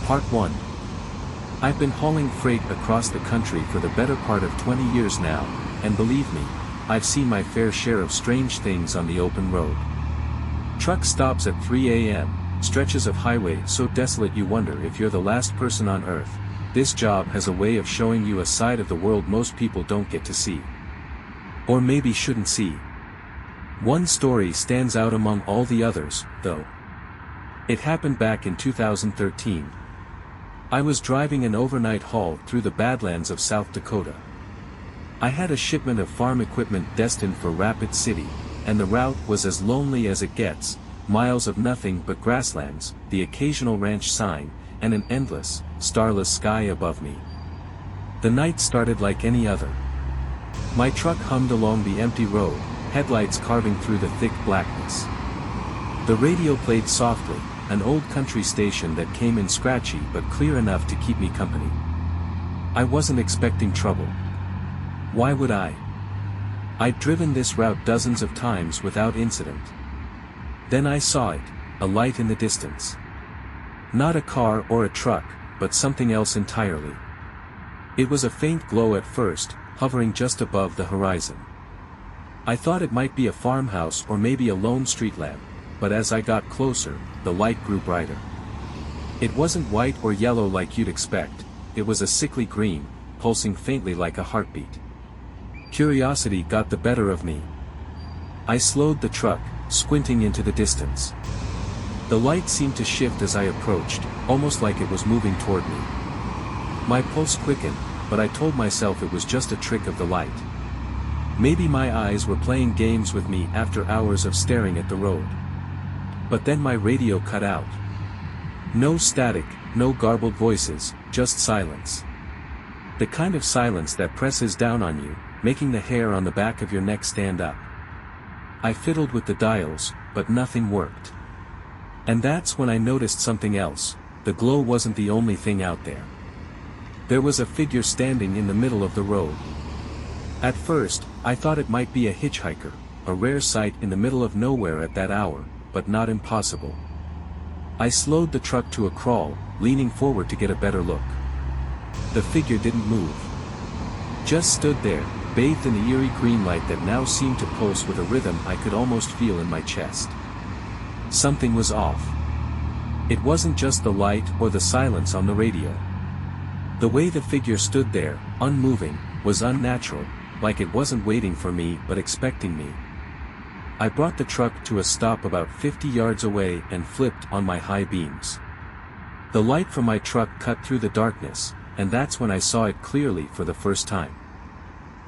Part 1. I've been hauling freight across the country for the better part of 20 years now, and believe me, I've seen my fair share of strange things on the open road. Truck stops at 3 a.m., stretches of highway so desolate you wonder if you're the last person on earth. This job has a way of showing you a side of the world most people don't get to see. Or maybe shouldn't see. One story stands out among all the others, though. It happened back in 2013. I was driving an overnight haul through the badlands of South Dakota. I had a shipment of farm equipment destined for Rapid City, and the route was as lonely as it gets, miles of nothing but grasslands, the occasional ranch sign, and an endless, starless sky above me. The night started like any other. My truck hummed along the empty road, headlights carving through the thick blackness. The radio played softly, an old country station that came in scratchy but clear enough to keep me company. I wasn't expecting trouble. Why would I? I'd driven this route dozens of times without incident. Then I saw it, a light in the distance. Not a car or a truck, but something else entirely. It was a faint glow at first, hovering just above the horizon. I thought it might be a farmhouse or maybe a lone street lamp, but as I got closer, the light grew brighter. It wasn't white or yellow like you'd expect, it was a sickly green, pulsing faintly like a heartbeat. Curiosity got the better of me. I slowed the truck, squinting into the distance. The light seemed to shift as I approached, almost like it was moving toward me. My pulse quickened, but I told myself it was just a trick of the light. Maybe my eyes were playing games with me after hours of staring at the road. But then my radio cut out. No static, no garbled voices, just silence. The kind of silence that presses down on you, making the hair on the back of your neck stand up. I fiddled with the dials, but nothing worked. And that's when I noticed something else. The glow wasn't the only thing out there. There was a figure standing in the middle of the road. At first, I thought it might be a hitchhiker, a rare sight in the middle of nowhere at that hour, but not impossible. I slowed the truck to a crawl, leaning forward to get a better look. The figure didn't move. Just stood there, bathed in the eerie green light that now seemed to pulse with a rhythm I could almost feel in my chest. Something was off. It wasn't just the light or the silence on the radio. The way the figure stood there, unmoving, was unnatural, like it wasn't waiting for me but expecting me. I brought the truck to a stop about 50 yards away and flipped on my high beams. The light from my truck cut through the darkness, and that's when I saw it clearly for the first time.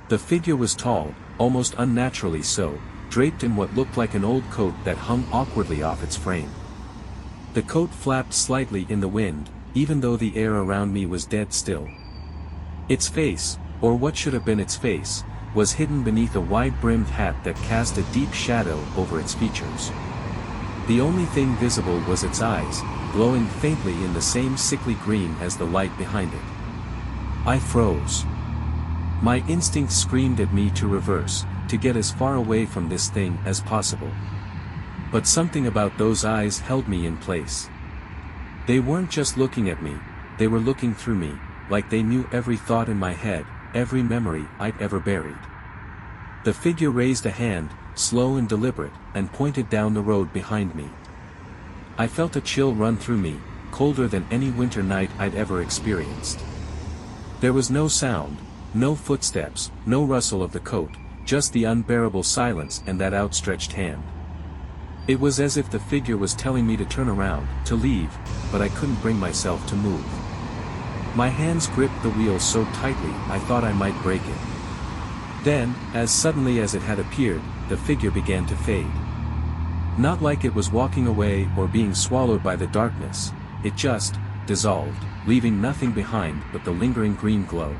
The figure was tall, almost unnaturally so, draped in what looked like an old coat that hung awkwardly off its frame. The coat flapped slightly in the wind, even though the air around me was dead still. Its face, or what should have been its face, was hidden beneath a wide-brimmed hat that cast a deep shadow over its features. The only thing visible was its eyes, glowing faintly in the same sickly green as the light behind it. I froze. My instinct screamed at me to reverse, to get as far away from this thing as possible. But something about those eyes held me in place. They weren't just looking at me, they were looking through me, like they knew every thought in my head, every memory I'd ever buried. The figure raised a hand, slow and deliberate, and pointed down the road behind me. I felt a chill run through me, colder than any winter night I'd ever experienced. There was no sound, no footsteps, no rustle of the coat, just the unbearable silence and that outstretched hand. It was as if the figure was telling me to turn around, to leave, but I couldn't bring myself to move. My hands gripped the wheel so tightly I thought I might break it. Then, as suddenly as it had appeared, the figure began to fade. Not like it was walking away or being swallowed by the darkness, it just dissolved, leaving nothing behind but the lingering green glow.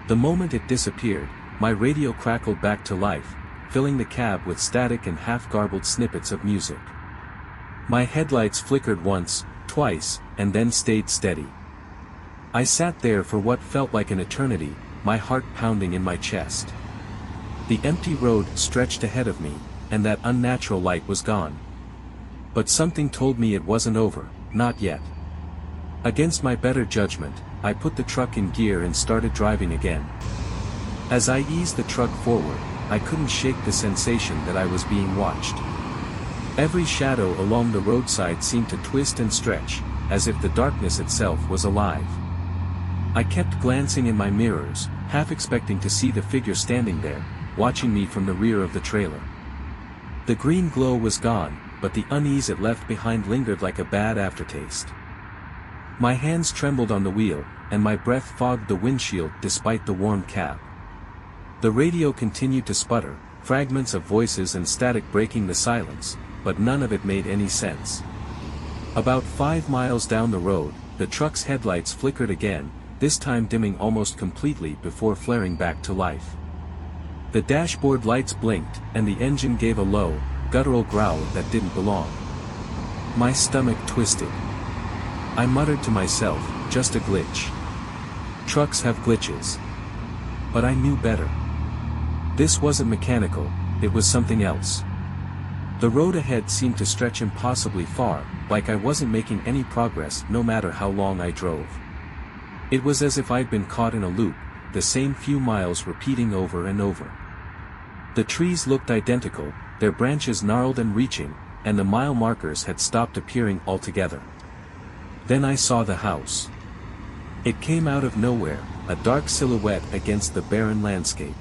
The moment it disappeared, my radio crackled back to life, filling the cab with static and half-garbled snippets of music. My headlights flickered once, twice, and then stayed steady. I sat there for what felt like an eternity, my heart pounding in my chest. The empty road stretched ahead of me, and that unnatural light was gone. But something told me it wasn't over, not yet. Against my better judgment, I put the truck in gear and started driving again. As I eased the truck forward, I couldn't shake the sensation that I was being watched. Every shadow along the roadside seemed to twist and stretch, as if the darkness itself was alive. I kept glancing in my mirrors, half expecting to see the figure standing there, watching me from the rear of the trailer. The green glow was gone, but the unease it left behind lingered like a bad aftertaste. My hands trembled on the wheel, and my breath fogged the windshield despite the warm cab. The radio continued to sputter, fragments of voices and static breaking the silence, but none of it made any sense. About 5 miles down the road, the truck's headlights flickered again, this time dimming almost completely before flaring back to life. The dashboard lights blinked, and the engine gave a low, guttural growl that didn't belong. My stomach twisted. I muttered to myself, just a glitch. Trucks have glitches. But I knew better. This wasn't mechanical, it was something else. The road ahead seemed to stretch impossibly far, like I wasn't making any progress no matter how long I drove. It was as if I'd been caught in a loop, the same few miles repeating over and over. The trees looked identical, their branches gnarled and reaching, and the mile markers had stopped appearing altogether. Then I saw the house. It came out of nowhere, a dark silhouette against the barren landscape.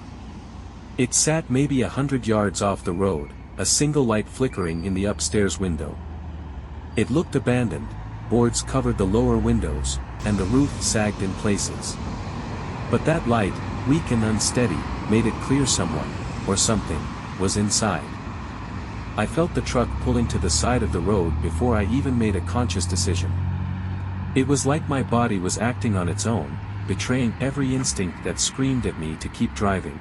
It sat maybe 100 yards off the road, a single light flickering in the upstairs window. It looked abandoned, boards covered the lower windows, and the roof sagged in places. But that light, weak and unsteady, made it clear someone, or something, was inside. I felt the truck pulling to the side of the road before I even made a conscious decision. It was like my body was acting on its own, betraying every instinct that screamed at me to keep driving.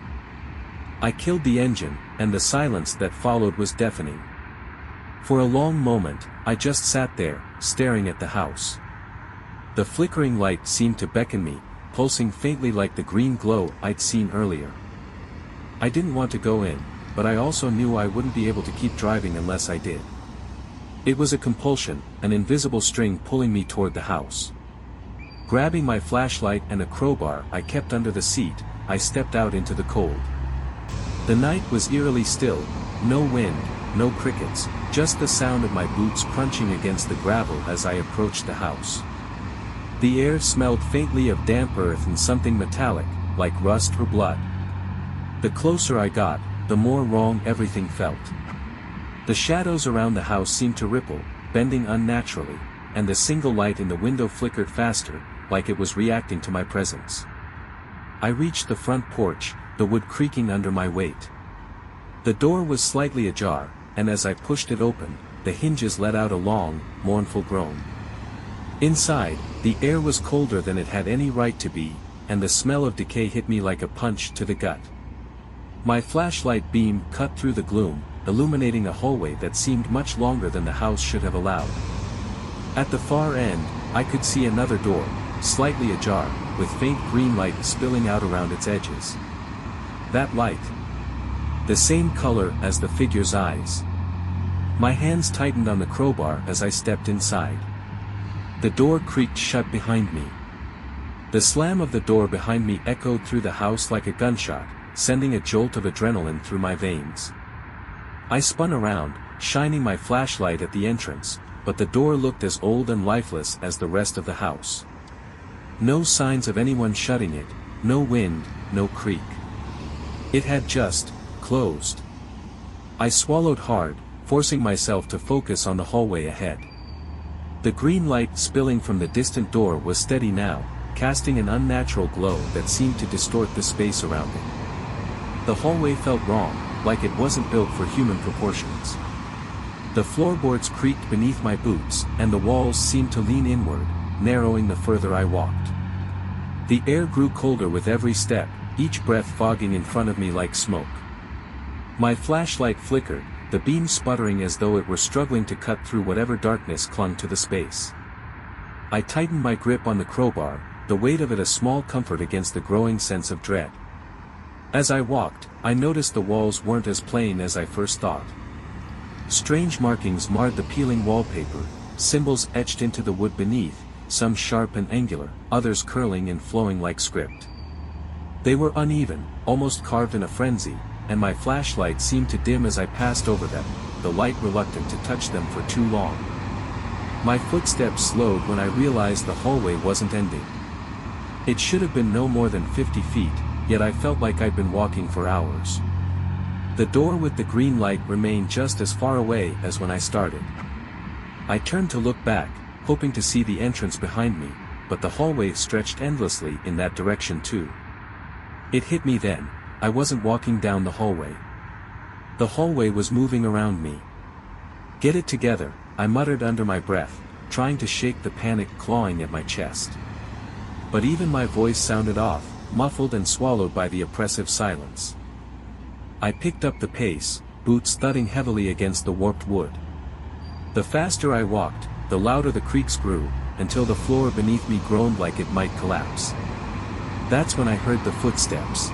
I killed the engine, and the silence that followed was deafening. For a long moment, I just sat there, staring at the house. The flickering light seemed to beckon me, pulsing faintly like the green glow I'd seen earlier. I didn't want to go in, but I also knew I wouldn't be able to keep driving unless I did. It was a compulsion, an invisible string pulling me toward the house. Grabbing my flashlight and a crowbar I kept under the seat, I stepped out into the cold. The night was eerily still, no wind, no crickets, just the sound of my boots crunching against the gravel as I approached the house. The air smelled faintly of damp earth and something metallic, like rust or blood. The closer I got, the more wrong everything felt. The shadows around the house seemed to ripple, bending unnaturally, and the single light in the window flickered faster, like it was reacting to my presence. I reached the front porch, the wood creaking under my weight. The door was slightly ajar, and as I pushed it open, the hinges let out a long, mournful groan. Inside, the air was colder than it had any right to be, and the smell of decay hit me like a punch to the gut. My flashlight beam cut through the gloom, illuminating a hallway that seemed much longer than the house should have allowed. At the far end, I could see another door, slightly ajar, with faint green light spilling out around its edges. That light. The same color as the figure's eyes. My hands tightened on the crowbar as I stepped inside. The door creaked shut behind me. The slam of the door behind me echoed through the house like a gunshot, sending a jolt of adrenaline through my veins. I spun around, shining my flashlight at the entrance, but the door looked as old and lifeless as the rest of the house. No signs of anyone shutting it, no wind, no creak. It had just closed. I swallowed hard, forcing myself to focus on the hallway ahead. The green light spilling from the distant door was steady now, casting an unnatural glow that seemed to distort the space around it. The hallway felt wrong, like it wasn't built for human proportions. The floorboards creaked beneath my boots, and the walls seemed to lean inward, narrowing the further I walked. The air grew colder with every step, each breath fogging in front of me like smoke. My flashlight flickered, the beam sputtering as though it were struggling to cut through whatever darkness clung to the space. I tightened my grip on the crowbar, the weight of it a small comfort against the growing sense of dread. As I walked, I noticed the walls weren't as plain as I first thought. Strange markings marred the peeling wallpaper, symbols etched into the wood beneath, some sharp and angular, others curling and flowing like script. They were uneven, almost carved in a frenzy, and my flashlight seemed to dim as I passed over them, the light reluctant to touch them for too long. My footsteps slowed when I realized the hallway wasn't ending. It should have been no more than 50 feet, yet I felt like I'd been walking for hours. The door with the green light remained just as far away as when I started. I turned to look back, hoping to see the entrance behind me, but the hallway stretched endlessly in that direction too. It hit me then, I wasn't walking down the hallway. The hallway was moving around me. "Get it together," I muttered under my breath, trying to shake the panic clawing at my chest. But even my voice sounded off, muffled and swallowed by the oppressive silence. I picked up the pace, boots thudding heavily against the warped wood. The faster I walked, the louder the creaks grew, until the floor beneath me groaned like it might collapse. That's when I heard the footsteps.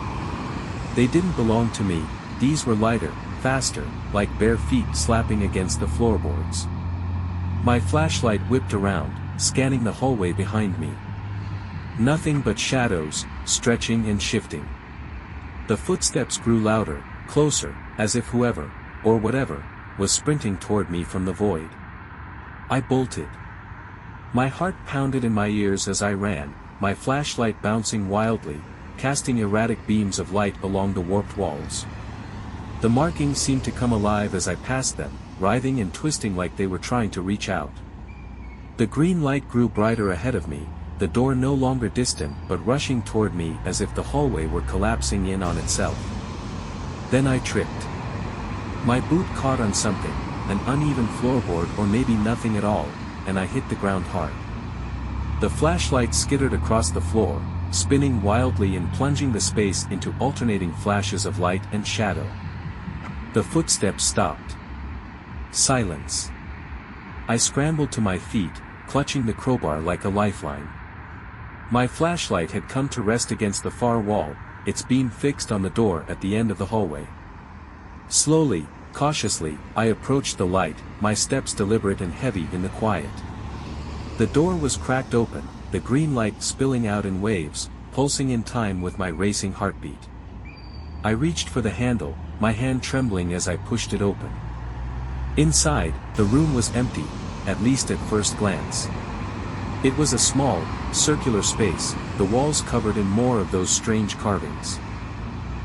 They didn't belong to me, these were lighter, faster, like bare feet slapping against the floorboards. My flashlight whipped around, scanning the hallway behind me. Nothing but shadows, stretching and shifting. The footsteps grew louder, closer, as if whoever, or whatever, was sprinting toward me from the void. I bolted. My heart pounded in my ears as I ran, my flashlight bouncing wildly, casting erratic beams of light along the warped walls. The markings seemed to come alive as I passed them, writhing and twisting like they were trying to reach out. The green light grew brighter ahead of me, the door no longer distant but rushing toward me as if the hallway were collapsing in on itself. Then I tripped. My boot caught on something, an uneven floorboard or maybe nothing at all, and I hit the ground hard. The flashlight skittered across the floor, spinning wildly and plunging the space into alternating flashes of light and shadow. The footsteps stopped. Silence. I scrambled to my feet, clutching the crowbar like a lifeline. My flashlight had come to rest against the far wall, its beam fixed on the door at the end of the hallway. Slowly, cautiously, I approached the light, my steps deliberate and heavy in the quiet. The door was cracked open, the green light spilling out in waves, pulsing in time with my racing heartbeat. I reached for the handle, my hand trembling as I pushed it open. Inside, the room was empty, at least at first glance. It was a small, circular space, the walls covered in more of those strange carvings.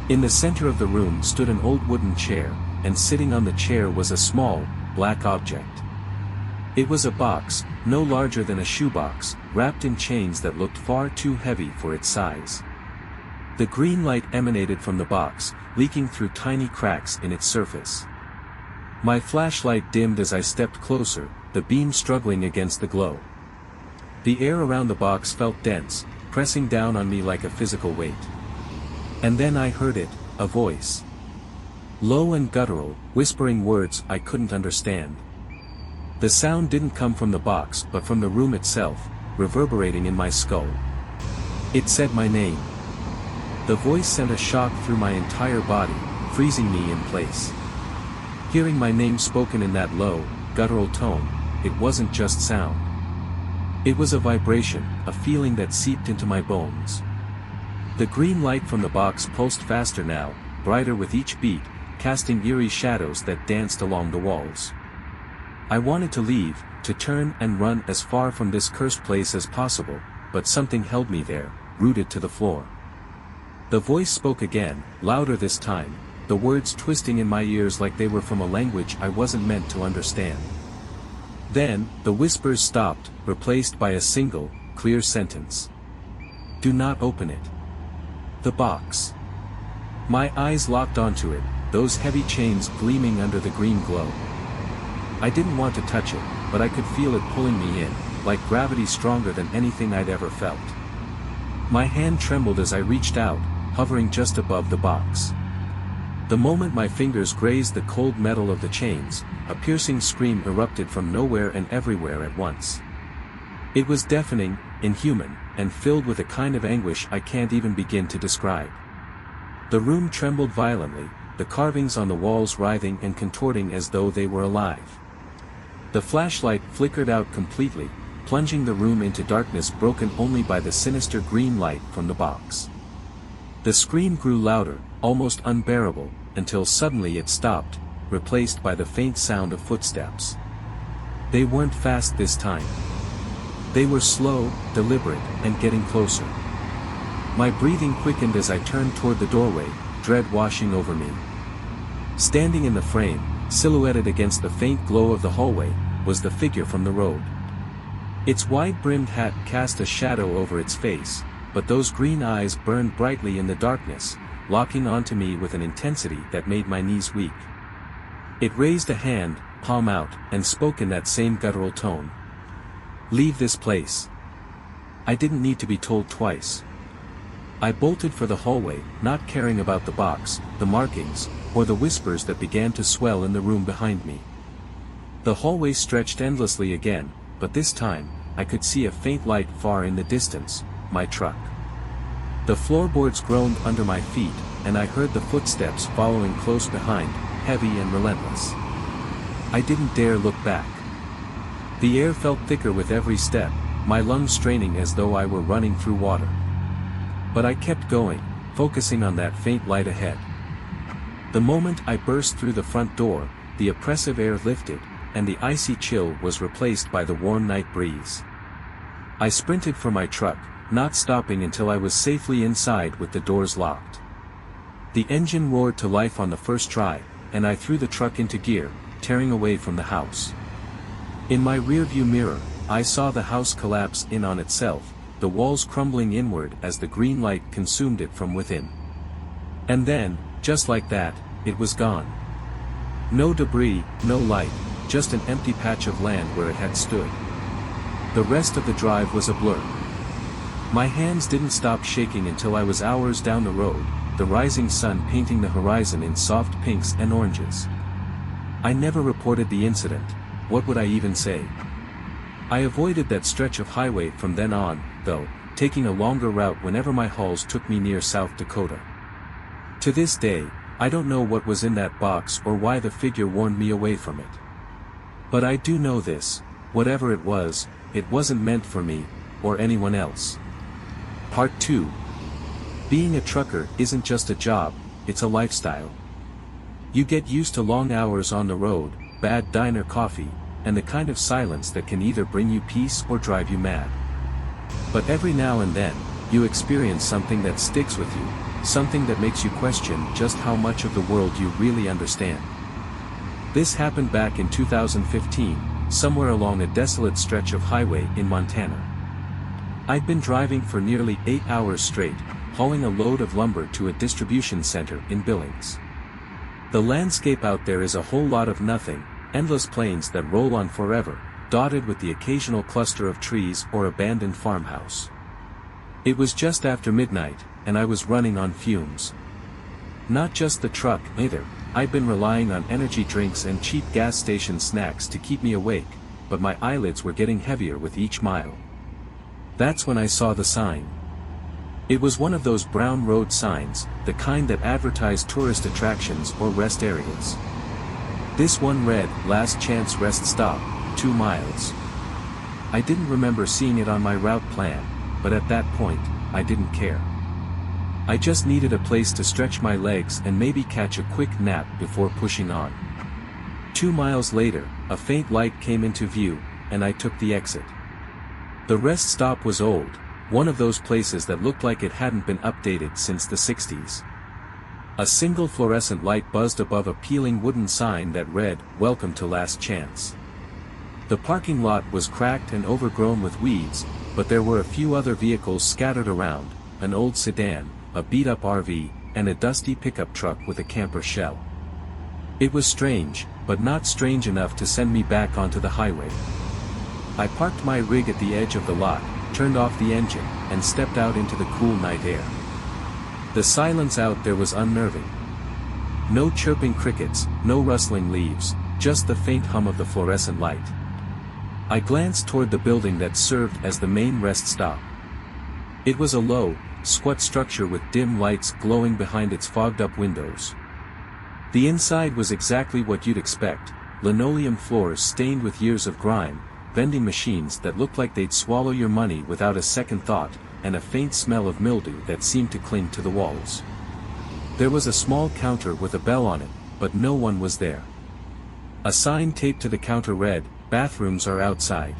In the center of the room stood an old wooden chair, and sitting on the chair was a small, black object. It was a box, no larger than a shoebox, wrapped in chains that looked far too heavy for its size. The green light emanated from the box, leaking through tiny cracks in its surface. My flashlight dimmed as I stepped closer, the beam struggling against the glow. The air around the box felt dense, pressing down on me like a physical weight. And then I heard it, a voice. Low and guttural, whispering words I couldn't understand. The sound didn't come from the box but from the room itself, reverberating in my skull. It said my name. The voice sent a shock through my entire body, freezing me in place. Hearing my name spoken in that low, guttural tone, it wasn't just sound. It was a vibration, a feeling that seeped into my bones. The green light from the box pulsed faster now, brighter with each beat, casting eerie shadows that danced along the walls. I wanted to leave, to turn and run as far from this cursed place as possible, but something held me there, rooted to the floor. The voice spoke again, louder this time, the words twisting in my ears like they were from a language I wasn't meant to understand. Then, the whispers stopped, replaced by a single, clear sentence. Do not open it. The box. My eyes locked onto it, those heavy chains gleaming under the green glow. I didn't want to touch it, but I could feel it pulling me in, like gravity stronger than anything I'd ever felt. My hand trembled as I reached out, hovering just above the box. The moment my fingers grazed the cold metal of the chains, a piercing scream erupted from nowhere and everywhere at once. It was deafening, inhuman, and filled with a kind of anguish I can't even begin to describe. The room trembled violently, the carvings on the walls writhing and contorting as though they were alive. The flashlight flickered out completely, plunging the room into darkness broken only by the sinister green light from the box. The scream grew louder, almost unbearable, until suddenly it stopped, replaced by the faint sound of footsteps. They weren't fast this time. They were slow, deliberate, and getting closer. My breathing quickened as I turned toward the doorway, dread washing over me. Standing in the frame, silhouetted against the faint glow of the hallway, was the figure from the road. Its wide-brimmed hat cast a shadow over its face, but those green eyes burned brightly in the darkness, locking onto me with an intensity that made my knees weak. It raised a hand, palm out, and spoke in that same guttural tone. "Leave this place." I didn't need to be told twice. I bolted for the hallway, not caring about the box, the markings, or the whispers that began to swell in the room behind me. The hallway stretched endlessly again, but this time, I could see a faint light far in the distance, my truck. The floorboards groaned under my feet, and I heard the footsteps following close behind, heavy and relentless. I didn't dare look back. The air felt thicker with every step, my lungs straining as though I were running through water. But I kept going, focusing on that faint light ahead. The moment I burst through the front door, the oppressive air lifted, and the icy chill was replaced by the warm night breeze. I sprinted for my truck, not stopping until I was safely inside with the doors locked. The engine roared to life on the first try, and I threw the truck into gear, tearing away from the house. In my rearview mirror, I saw the house collapse in on itself, the walls crumbling inward as the green light consumed it from within. And then, just like that, it was gone. No debris, no light, just an empty patch of land where it had stood. The rest of the drive was a blur. My hands didn't stop shaking until I was hours down the road, the rising sun painting the horizon in soft pinks and oranges. I never reported the incident. What would I even say? I avoided that stretch of highway from then on, though, taking a longer route whenever my hauls took me near South Dakota. To this day, I don't know what was in that box or why the figure warned me away from it. But I do know this: whatever it wasn't meant for me, or anyone else. Part 2. Being a trucker isn't just a job, it's a lifestyle. You get used to long hours on the road, bad diner coffee, and the kind of silence that can either bring you peace or drive you mad. But every now and then, you experience something that sticks with you, something that makes you question just how much of the world you really understand. This happened back in 2015, somewhere along a desolate stretch of highway in Montana. I'd been driving for nearly 8 hours straight, hauling a load of lumber to a distribution center in Billings. The landscape out there is a whole lot of nothing, endless plains that roll on forever, dotted with the occasional cluster of trees or abandoned farmhouse. It was just after midnight, and I was running on fumes. Not just the truck, either. I'd been relying on energy drinks and cheap gas station snacks to keep me awake, but my eyelids were getting heavier with each mile. That's when I saw the sign. It was one of those brown road signs, the kind that advertise tourist attractions or rest areas. This one read, "Last Chance Rest Stop, 2 miles." I didn't remember seeing it on my route plan, but at that point, I didn't care. I just needed a place to stretch my legs and maybe catch a quick nap before pushing on. 2 miles later, a faint light came into view, and I took the exit. The rest stop was old, one of those places that looked like it hadn't been updated since the 60s. A single fluorescent light buzzed above a peeling wooden sign that read, "Welcome to Last Chance." The parking lot was cracked and overgrown with weeds, but there were a few other vehicles scattered around, an old sedan, a beat-up RV, and a dusty pickup truck with a camper shell. It was strange, but not strange enough to send me back onto the highway. I parked my rig at the edge of the lot, turned off the engine, and stepped out into the cool night air. The silence out there was unnerving. No chirping crickets, no rustling leaves, just the faint hum of the fluorescent light. I glanced toward the building that served as the main rest stop. It was a low, squat structure with dim lights glowing behind its fogged-up windows. The inside was exactly what you'd expect: linoleum floors stained with years of grime, vending machines that looked like they'd swallow your money without a second thought, and a faint smell of mildew that seemed to cling to the walls. There was a small counter with a bell on it, but no one was there. A sign taped to the counter read, "Bathrooms are outside.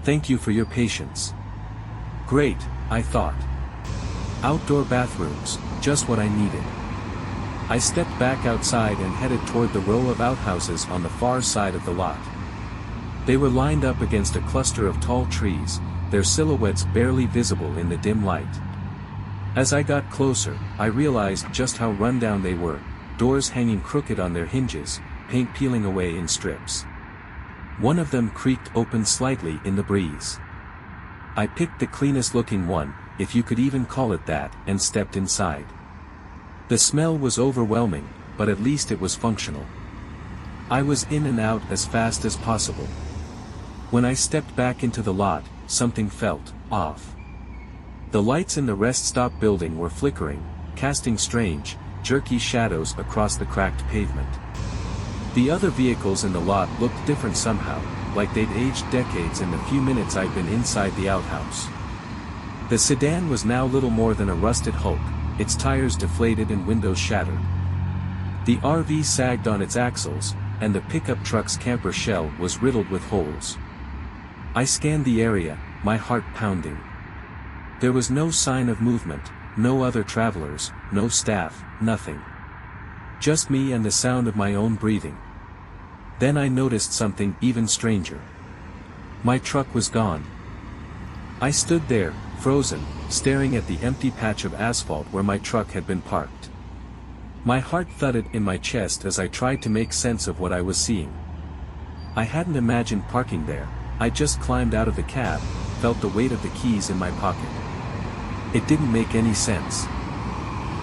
Thank you for your patience." Great, I thought. Outdoor bathrooms, just what I needed. I stepped back outside and headed toward the row of outhouses on the far side of the lot. They were lined up against a cluster of tall trees, their silhouettes barely visible in the dim light. As I got closer, I realized just how rundown they were, doors hanging crooked on their hinges, paint peeling away in strips. One of them creaked open slightly in the breeze. I picked the cleanest looking one, if you could even call it that, and stepped inside. The smell was overwhelming, but at least it was functional. I was in and out as fast as possible. When I stepped back into the lot, something felt off. The lights in the rest stop building were flickering, casting strange, jerky shadows across the cracked pavement. The other vehicles in the lot looked different somehow, like they'd aged decades in the few minutes I'd been inside the outhouse. The sedan was now little more than a rusted hulk, its tires deflated and windows shattered. The RV sagged on its axles, and the pickup truck's camper shell was riddled with holes. I scanned the area, my heart pounding. There was no sign of movement, no other travelers, no staff, nothing. Just me and the sound of my own breathing. Then I noticed something even stranger. My truck was gone. I stood there, frozen, staring at the empty patch of asphalt where my truck had been parked. My heart thudded in my chest as I tried to make sense of what I was seeing. I hadn't imagined parking there. I just climbed out of the cab, felt the weight of the keys in my pocket. It didn't make any sense.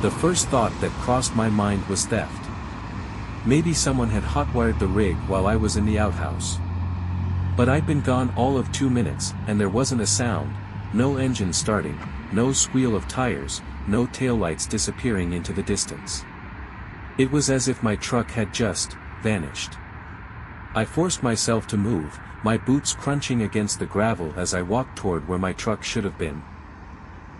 The first thought that crossed my mind was theft. Maybe someone had hotwired the rig while I was in the outhouse. But I'd been gone all of 2 minutes, and there wasn't a sound, no engine starting, no squeal of tires, no taillights disappearing into the distance. It was as if my truck had just vanished. I forced myself to move, my boots crunching against the gravel as I walked toward where my truck should have been.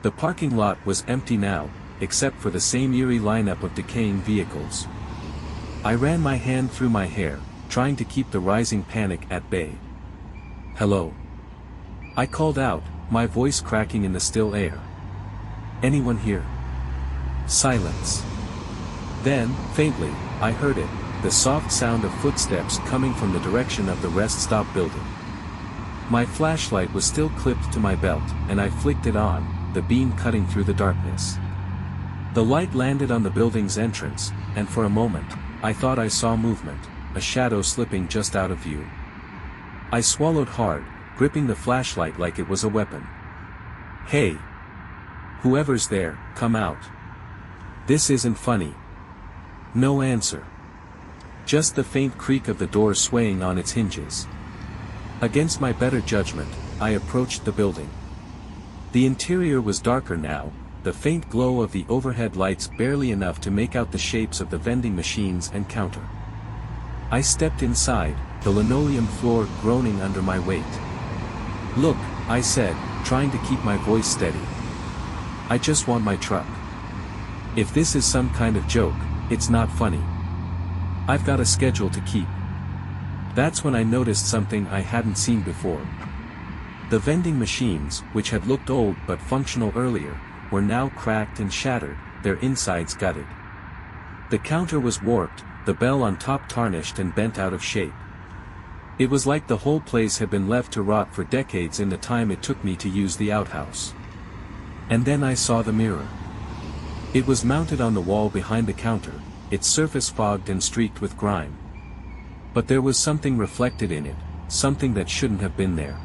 The parking lot was empty now, except for the same eerie lineup of decaying vehicles. I ran my hand through my hair, trying to keep the rising panic at bay. "Hello?" I called out, my voice cracking in the still air. "Anyone here?" Silence. Then, faintly, I heard it, the soft sound of footsteps coming from the direction of the rest stop building. My flashlight was still clipped to my belt, and I flicked it on, the beam cutting through the darkness. The light landed on the building's entrance, and for a moment, I thought I saw movement, a shadow slipping just out of view. I swallowed hard, gripping the flashlight like it was a weapon. "Hey! Whoever's there, come out. This isn't funny." No answer. Just the faint creak of the door swaying on its hinges. Against my better judgment, I approached the building. The interior was darker now, the faint glow of the overhead lights barely enough to make out the shapes of the vending machines and counter. I stepped inside, the linoleum floor groaning under my weight. "Look," I said, trying to keep my voice steady. "I just want my truck. If this is some kind of joke, it's not funny. I've got a schedule to keep." That's when I noticed something I hadn't seen before. The vending machines, which had looked old but functional earlier, were now cracked and shattered, their insides gutted. The counter was warped, the bell on top tarnished and bent out of shape. It was like the whole place had been left to rot for decades in the time it took me to use the outhouse. And then I saw the mirror. It was mounted on the wall behind the counter, its surface fogged and streaked with grime. But there was something reflected in it, something that shouldn't have been there.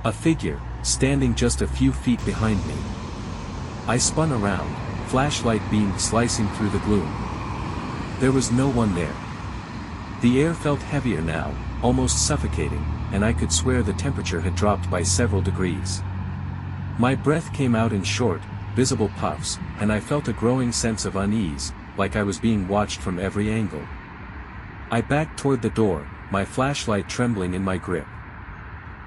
A figure, standing just a few feet behind me. I spun around, flashlight beam slicing through the gloom. There was no one there. The air felt heavier now, almost suffocating, and I could swear the temperature had dropped by several degrees. My breath came out in short, visible puffs, and I felt a growing sense of unease, like I was being watched from every angle. I backed toward the door, my flashlight trembling in my grip.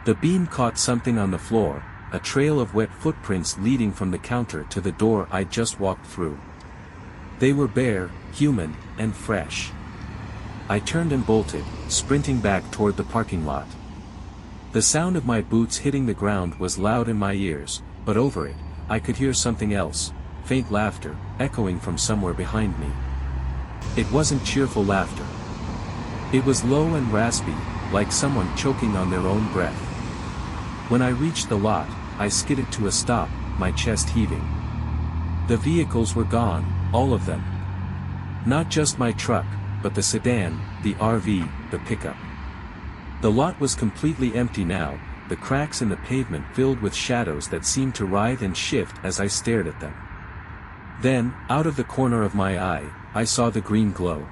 The beam caught something on the floor, a trail of wet footprints leading from the counter to the door I'd just walked through. They were bare, human, and fresh. I turned and bolted, sprinting back toward the parking lot. The sound of my boots hitting the ground was loud in my ears, but over it, I could hear something else, faint laughter, echoing from somewhere behind me. It wasn't cheerful laughter. It was low and raspy, like someone choking on their own breath. When I reached the lot, I skidded to a stop, my chest heaving. The vehicles were gone, all of them. Not just my truck, but the sedan, the RV, the pickup. The lot was completely empty now, the cracks in the pavement filled with shadows that seemed to writhe and shift as I stared at them. Then, out of the corner of my eye, I saw the green glow.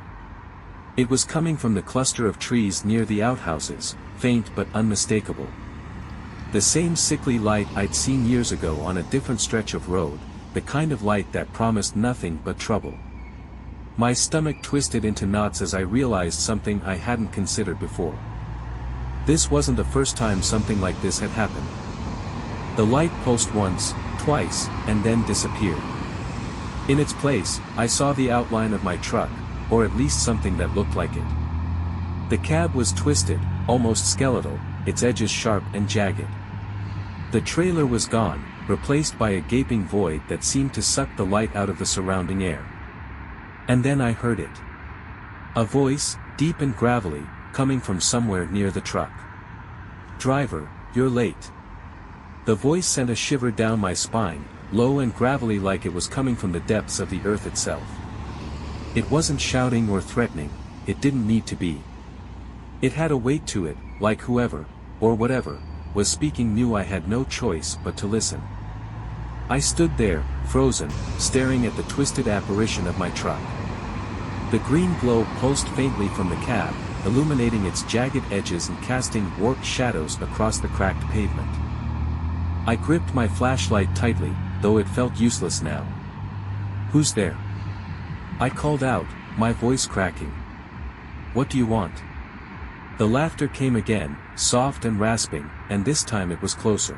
It was coming from the cluster of trees near the outhouses, faint but unmistakable. The same sickly light I'd seen years ago on a different stretch of road, the kind of light that promised nothing but trouble. My stomach twisted into knots as I realized something I hadn't considered before. This wasn't the first time something like this had happened. The light pulsed once, twice, and then disappeared. In its place, I saw the outline of my truck, or at least something that looked like it. The cab was twisted, almost skeletal, its edges sharp and jagged. The trailer was gone, replaced by a gaping void that seemed to suck the light out of the surrounding air. And then I heard it. A voice, deep and gravelly, coming from somewhere near the truck. "Driver, you're late." The voice sent a shiver down my spine, low and gravelly like it was coming from the depths of the earth itself. It wasn't shouting or threatening, it didn't need to be. It had a weight to it, like whoever, or whatever, was speaking knew I had no choice but to listen. I stood there, frozen, staring at the twisted apparition of my truck. The green glow pulsed faintly from the cab, illuminating its jagged edges and casting warped shadows across the cracked pavement. I gripped my flashlight tightly, though it felt useless now. "Who's there?" I called out, my voice cracking. "What do you want?" The laughter came again, soft and rasping, and this time it was closer.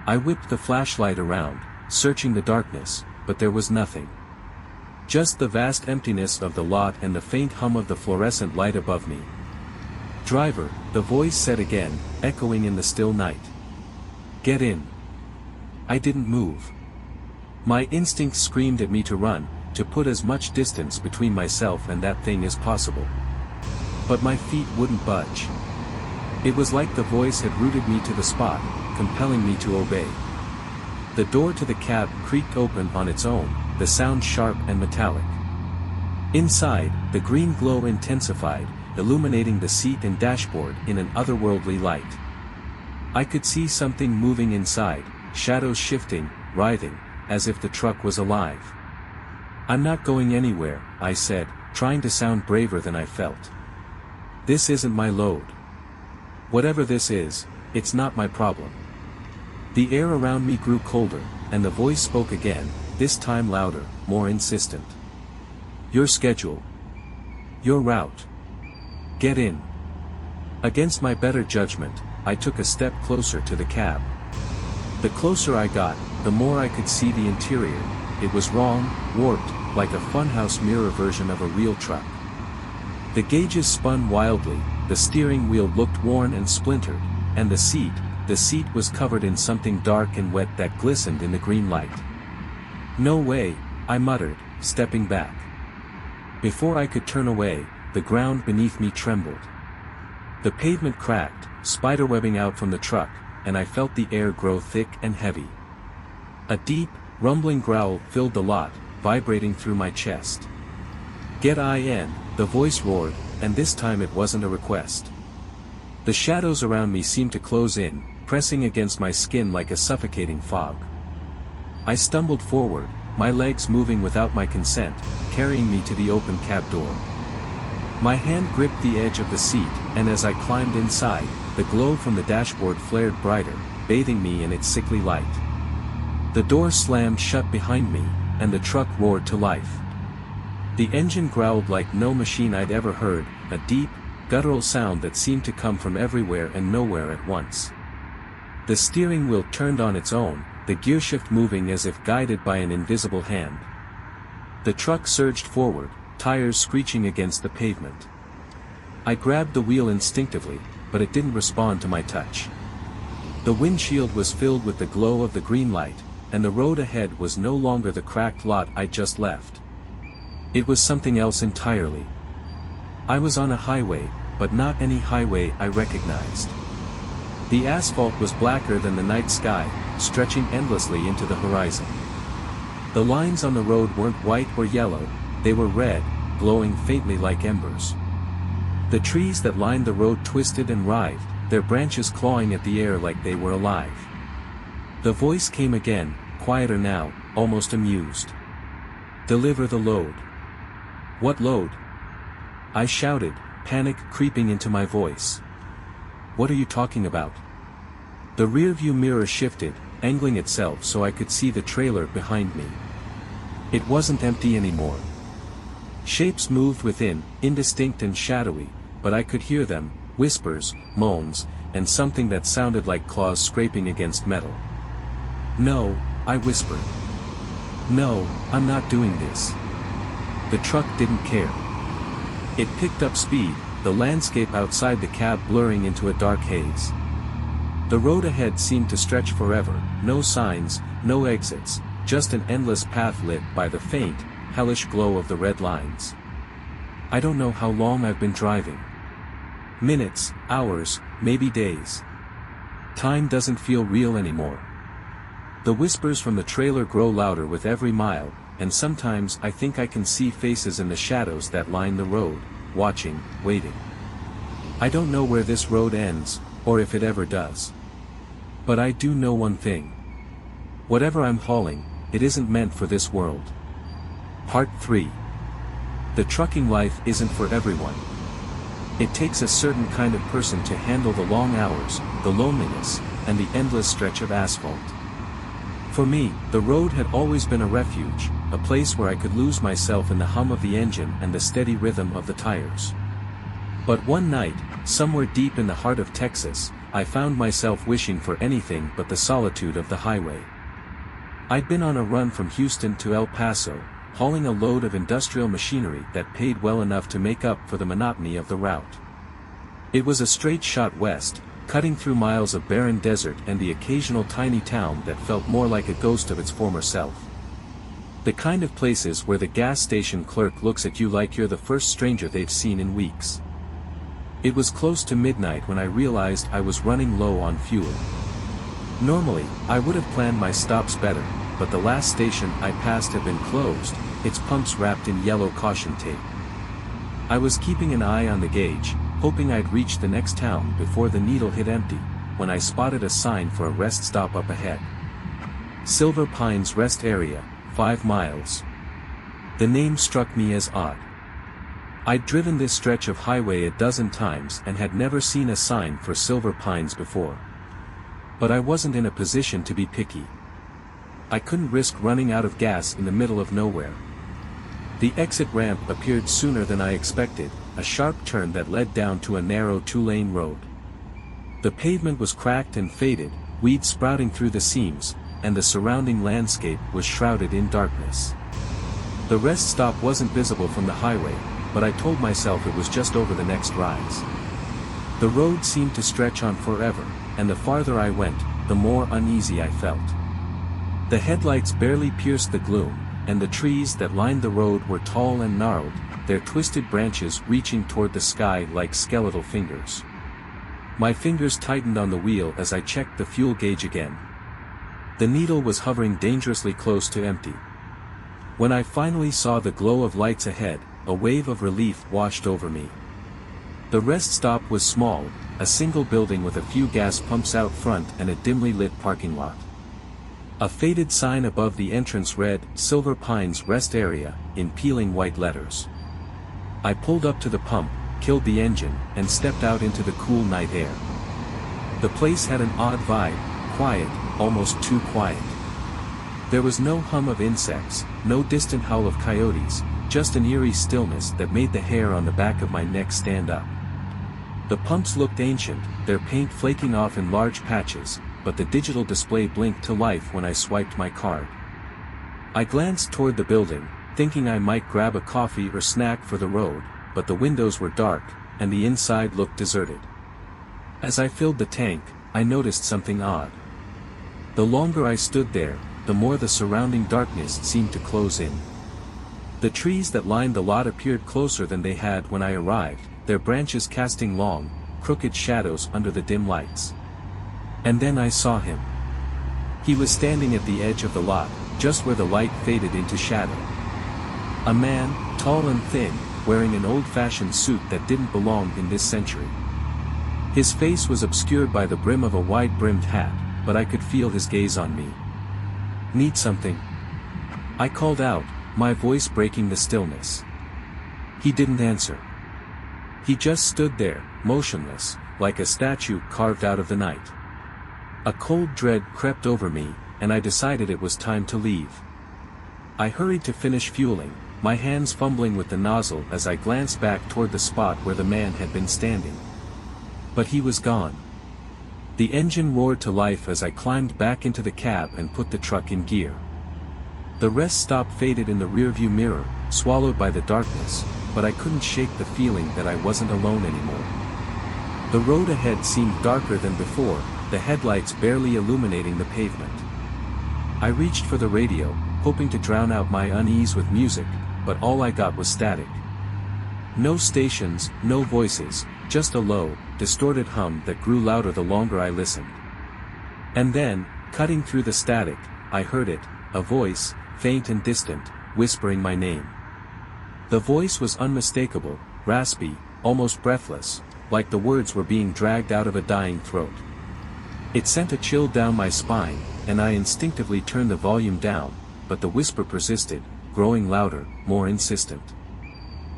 I whipped the flashlight around, searching the darkness, but there was nothing. Just the vast emptiness of the lot and the faint hum of the fluorescent light above me. "Driver," the voice said again, echoing in the still night. "Get in." I didn't move. My instincts screamed at me to run, to put as much distance between myself and that thing as possible. But my feet wouldn't budge. It was like the voice had rooted me to the spot, compelling me to obey. The door to the cab creaked open on its own, the sound sharp and metallic. Inside, the green glow intensified, illuminating the seat and dashboard in an otherworldly light. I could see something moving inside, shadows shifting, writhing, as if the truck was alive. "I'm not going anywhere," I said, trying to sound braver than I felt. "This isn't my load. Whatever this is, it's not my problem." The air around me grew colder, and the voice spoke again, this time louder, more insistent. "Your schedule. Your route. Get in." Against my better judgment, I took a step closer to the cab. The closer I got, the more I could see the interior. It was wrong, warped, like a funhouse mirror version of a real truck. The gauges spun wildly, the steering wheel looked worn and splintered, and the seat was covered in something dark and wet that glistened in the green light. "No way," I muttered, stepping back. Before I could turn away, the ground beneath me trembled. The pavement cracked, spiderwebbing out from the truck, and I felt the air grow thick and heavy. A deep, rumbling growl filled the lot, vibrating through my chest. "Get in," the voice roared, and this time it wasn't a request. The shadows around me seemed to close in, pressing against my skin like a suffocating fog. I stumbled forward, my legs moving without my consent, carrying me to the open cab door. My hand gripped the edge of the seat, and as I climbed inside, the glow from the dashboard flared brighter, bathing me in its sickly light. The door slammed shut behind me, and the truck roared to life. The engine growled like no machine I'd ever heard, a deep, guttural sound that seemed to come from everywhere and nowhere at once. The steering wheel turned on its own, the gearshift moving as if guided by an invisible hand. The truck surged forward, tires screeching against the pavement. I grabbed the wheel instinctively, but it didn't respond to my touch. The windshield was filled with the glow of the green light, and the road ahead was no longer the cracked lot I'd just left. It was something else entirely. I was on a highway, but not any highway I recognized. The asphalt was blacker than the night sky, stretching endlessly into the horizon. The lines on the road weren't white or yellow, they were red, glowing faintly like embers. The trees that lined the road twisted and writhed, their branches clawing at the air like they were alive. The voice came again, quieter now, almost amused. "Deliver the load." "What load?" I shouted, panic creeping into my voice. "What are you talking about?" The rearview mirror shifted, angling itself so I could see the trailer behind me. It wasn't empty anymore. Shapes moved within, indistinct and shadowy, but I could hear them, whispers, moans, and something that sounded like claws scraping against metal. "No," I whispered. "No, I'm not doing this." The truck didn't care. It picked up speed, the landscape outside the cab blurring into a dark haze. The road ahead seemed to stretch forever, no signs, no exits, just an endless path lit by the faint, hellish glow of the red lines. I don't know how long I've been driving. Minutes, hours, maybe days. Time doesn't feel real anymore. The whispers from the trailer grow louder with every mile, and sometimes I think I can see faces in the shadows that line the road, watching, waiting. I don't know where this road ends, or if it ever does. But I do know one thing. Whatever I'm hauling, it isn't meant for this world. Part 3. The trucking life isn't for everyone. It takes a certain kind of person to handle the long hours, the loneliness, and the endless stretch of asphalt. For me, the road had always been a refuge, a place where I could lose myself in the hum of the engine and the steady rhythm of the tires. But one night, somewhere deep in the heart of Texas, I found myself wishing for anything but the solitude of the highway. I'd been on a run from Houston to El Paso, hauling a load of industrial machinery that paid well enough to make up for the monotony of the route. It was a straight shot west, cutting through miles of barren desert and the occasional tiny town that felt more like a ghost of its former self. The kind of places where the gas station clerk looks at you like you're the first stranger they've seen in weeks. It was close to midnight when I realized I was running low on fuel. Normally, I would have planned my stops better, but the last station I passed had been closed, its pumps wrapped in yellow caution tape. I was keeping an eye on the gauge, hoping I'd reach the next town before the needle hit empty, when I spotted a sign for a rest stop up ahead. Silver Pines Rest Area, 5 miles. The name struck me as odd. I'd driven this stretch of highway a dozen times and had never seen a sign for Silver Pines before. But I wasn't in a position to be picky. I couldn't risk running out of gas in the middle of nowhere. The exit ramp appeared sooner than I expected, a sharp turn that led down to a narrow 2-lane road. The pavement was cracked and faded, weeds sprouting through the seams, and the surrounding landscape was shrouded in darkness. The rest stop wasn't visible from the highway, but I told myself it was just over the next rise. The road seemed to stretch on forever, and the farther I went, the more uneasy I felt. The headlights barely pierced the gloom, and the trees that lined the road were tall and gnarled, their twisted branches reaching toward the sky like skeletal fingers. My fingers tightened on the wheel as I checked the fuel gauge again. The needle was hovering dangerously close to empty. When I finally saw the glow of lights ahead, a wave of relief washed over me. The rest stop was small, a single building with a few gas pumps out front and a dimly lit parking lot. A faded sign above the entrance read, "Silver Pines Rest Area," in peeling white letters. I pulled up to the pump, killed the engine, and stepped out into the cool night air. The place had an odd vibe, quiet, almost too quiet. There was no hum of insects, no distant howl of coyotes, just an eerie stillness that made the hair on the back of my neck stand up. The pumps looked ancient, their paint flaking off in large patches, but the digital display blinked to life when I swiped my card. I glanced toward the building, thinking I might grab a coffee or snack for the road, but the windows were dark, and the inside looked deserted. As I filled the tank, I noticed something odd. The longer I stood there, the more the surrounding darkness seemed to close in. The trees that lined the lot appeared closer than they had when I arrived, their branches casting long, crooked shadows under the dim lights. And then I saw him. He was standing at the edge of the lot, just where the light faded into shadow. A man, tall and thin, wearing an old-fashioned suit that didn't belong in this century. His face was obscured by the brim of a wide-brimmed hat, but I could feel his gaze on me. "Need something?" I called out, my voice breaking the stillness. He didn't answer. He just stood there, motionless, like a statue carved out of the night. A cold dread crept over me, and I decided it was time to leave. I hurried to finish fueling, my hands fumbling with the nozzle as I glanced back toward the spot where the man had been standing. But he was gone. The engine roared to life as I climbed back into the cab and put the truck in gear. The rest stop faded in the rearview mirror, swallowed by the darkness, but I couldn't shake the feeling that I wasn't alone anymore. The road ahead seemed darker than before, the headlights barely illuminating the pavement. I reached for the radio, hoping to drown out my unease with music, but all I got was static. No stations, no voices, just a low, distorted hum that grew louder the longer I listened. And then, cutting through the static, I heard it, a voice, faint and distant, whispering my name. The voice was unmistakable, raspy, almost breathless, like the words were being dragged out of a dying throat. It sent a chill down my spine, and I instinctively turned the volume down, but the whisper persisted, growing louder, more insistent.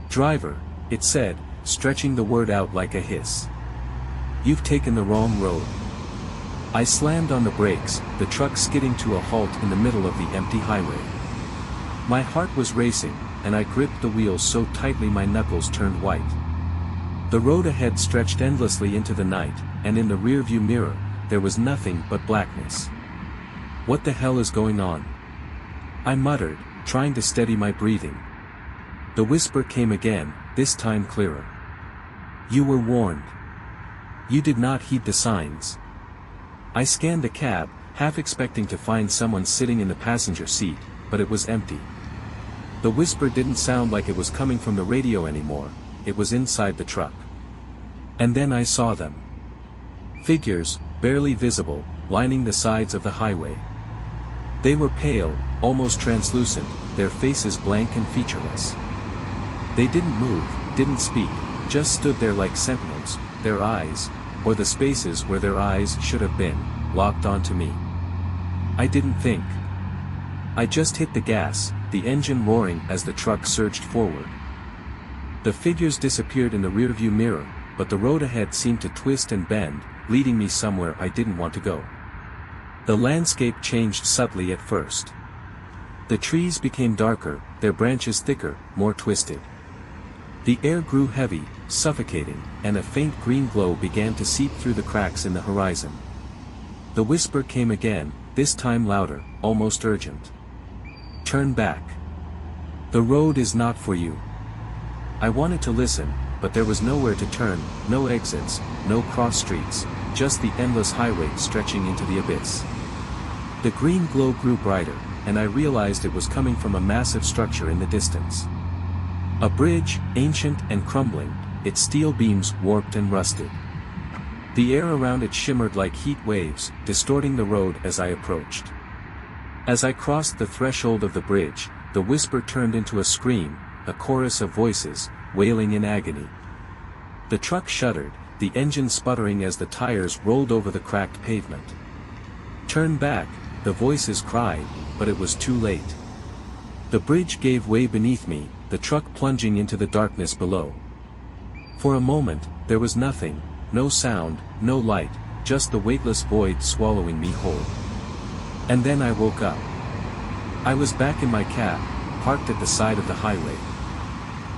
"Driver," it said, stretching the word out like a hiss. "You've taken the wrong road." I slammed on the brakes, the truck skidding to a halt in the middle of the empty highway. My heart was racing, and I gripped the wheels so tightly my knuckles turned white. The road ahead stretched endlessly into the night, and in the rearview mirror, there was nothing but blackness. "What the hell is going on?" I muttered, trying to steady my breathing. The whisper came again, this time clearer. "You were warned. You did not heed the signs." I scanned the cab, half expecting to find someone sitting in the passenger seat, but it was empty. The whisper didn't sound like it was coming from the radio anymore, it was inside the truck. And then I saw them. Figures, barely visible, lining the sides of the highway. They were pale, almost translucent, their faces blank and featureless. They didn't move, didn't speak, just stood there like sentinels, their eyes, or the spaces where their eyes should have been, locked onto me. I didn't think. I just hit the gas, the engine roaring as the truck surged forward. The figures disappeared in the rearview mirror, but the road ahead seemed to twist and bend, leading me somewhere I didn't want to go. The landscape changed subtly at first. The trees became darker, their branches thicker, more twisted. The air grew heavy, suffocating, and a faint green glow began to seep through the cracks in the horizon. The whisper came again, this time louder, almost urgent. "Turn back. The road is not for you." I wanted to listen, but there was nowhere to turn, no exits, no cross streets, just the endless highway stretching into the abyss. The green glow grew brighter, and I realized it was coming from a massive structure in the distance. A bridge, ancient and crumbling, its steel beams warped and rusted. The air around it shimmered like heat waves, distorting the road as I approached. As I crossed the threshold of the bridge, the whisper turned into a scream, a chorus of voices, wailing in agony. The truck shuddered, the engine sputtering as the tires rolled over the cracked pavement. "Turn back," the voices cried, but it was too late. The bridge gave way beneath me, the truck plunging into the darkness below. For a moment, there was nothing, no sound, no light, just the weightless void swallowing me whole. And then I woke up. I was back in my cab, parked at the side of the highway.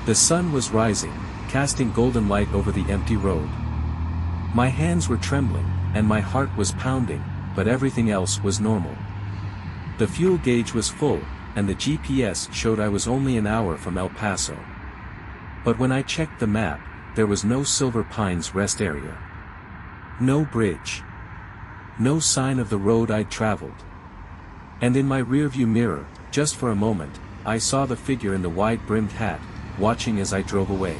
The sun was rising, casting golden light over the empty road. My hands were trembling, and my heart was pounding, but everything else was normal. The fuel gauge was full, and the GPS showed I was only an hour from El Paso. But when I checked the map, there was no Silver Pines rest area. No bridge. No sign of the road I'd traveled. And in my rearview mirror, just for a moment, I saw the figure in the wide-brimmed hat, watching as I drove away.